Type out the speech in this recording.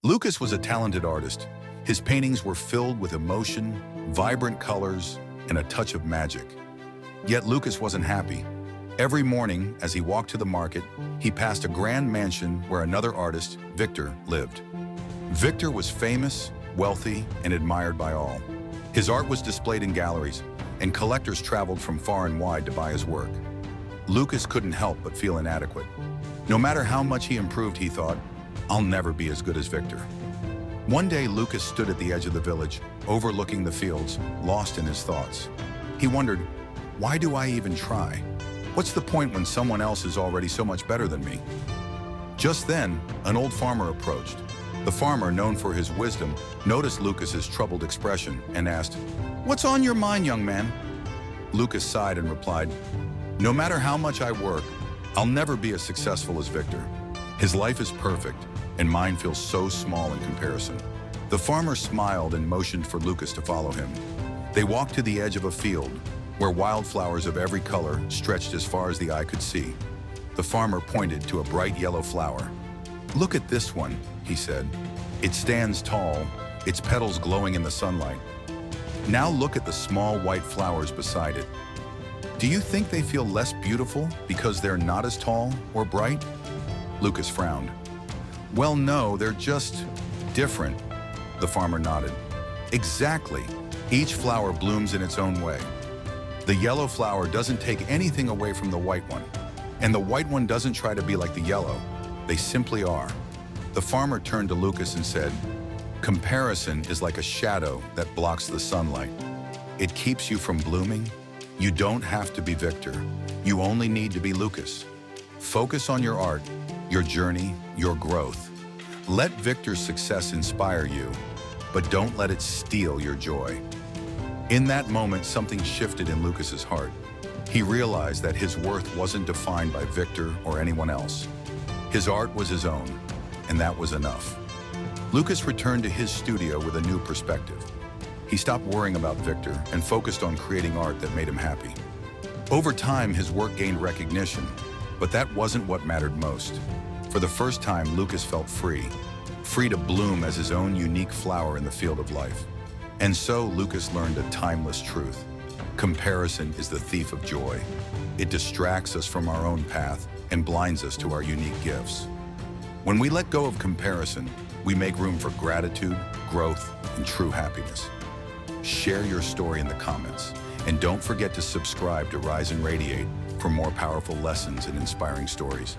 Lucas was a talented artist. His paintings were filled with emotion, vibrant colors, and a touch of magic. Yet Lucas wasn't happy. Every morning, as he walked to the market, he passed a grand mansion where another artist, Victor, lived. Victor was famous, wealthy, and admired by all. His art was displayed in galleries, and collectors traveled from far and wide to buy his work. Lucas couldn't help but feel inadequate. No matter how much he improved, he thought, "I'll never be as good as Victor." One day, Lucas stood at the edge of the village, overlooking the fields, lost in his thoughts. He wondered, why do I even try? What's the point when someone else is already so much better than me? Just then, an old farmer approached. The farmer, known for his wisdom, noticed Lucas's troubled expression and asked, "What's on your mind, young man?" Lucas sighed and replied, "No matter how much I work, I'll never be as successful as Victor. His life is perfect, and mine feels so small in comparison." The farmer smiled and motioned for Lucas to follow him. They walked to the edge of a field, where wildflowers of every color stretched as far as the eye could see. The farmer pointed to a bright yellow flower. "Look at this one," he said. "It stands tall, its petals glowing in the sunlight. Now look at the small white flowers beside it. Do you think they feel less beautiful because they're not as tall or bright?" Lucas frowned. "Well, no, they're just different," the farmer nodded. "Exactly. Each flower blooms in its own way. The yellow flower doesn't take anything away from the white one, and the white one doesn't try to be like the yellow. They simply are." The farmer turned to Lucas and said, "Comparison is like a shadow that blocks the sunlight. It keeps you from blooming. You don't have to be Victor. You only need to be Lucas. Focus on your art, your journey, your growth. Let Victor's success inspire you, but don't let it steal your joy." In that moment, something shifted in Lucas's heart. He realized that his worth wasn't defined by Victor or anyone else. His art was his own, and that was enough. Lucas returned to his studio with a new perspective. He stopped worrying about Victor and focused on creating art that made him happy. Over time, his work gained recognition, but that wasn't what mattered most. For the first time, Lucas felt free to bloom as his own unique flower in the field of life. And so Lucas learned a timeless truth. Comparison is the thief of joy. It distracts us from our own path and blinds us to our unique gifts. When we let go of comparison, we make room for gratitude, growth, and true happiness. Share your story in the comments, and don't forget to subscribe to Rise and Radiate for more powerful lessons and inspiring stories.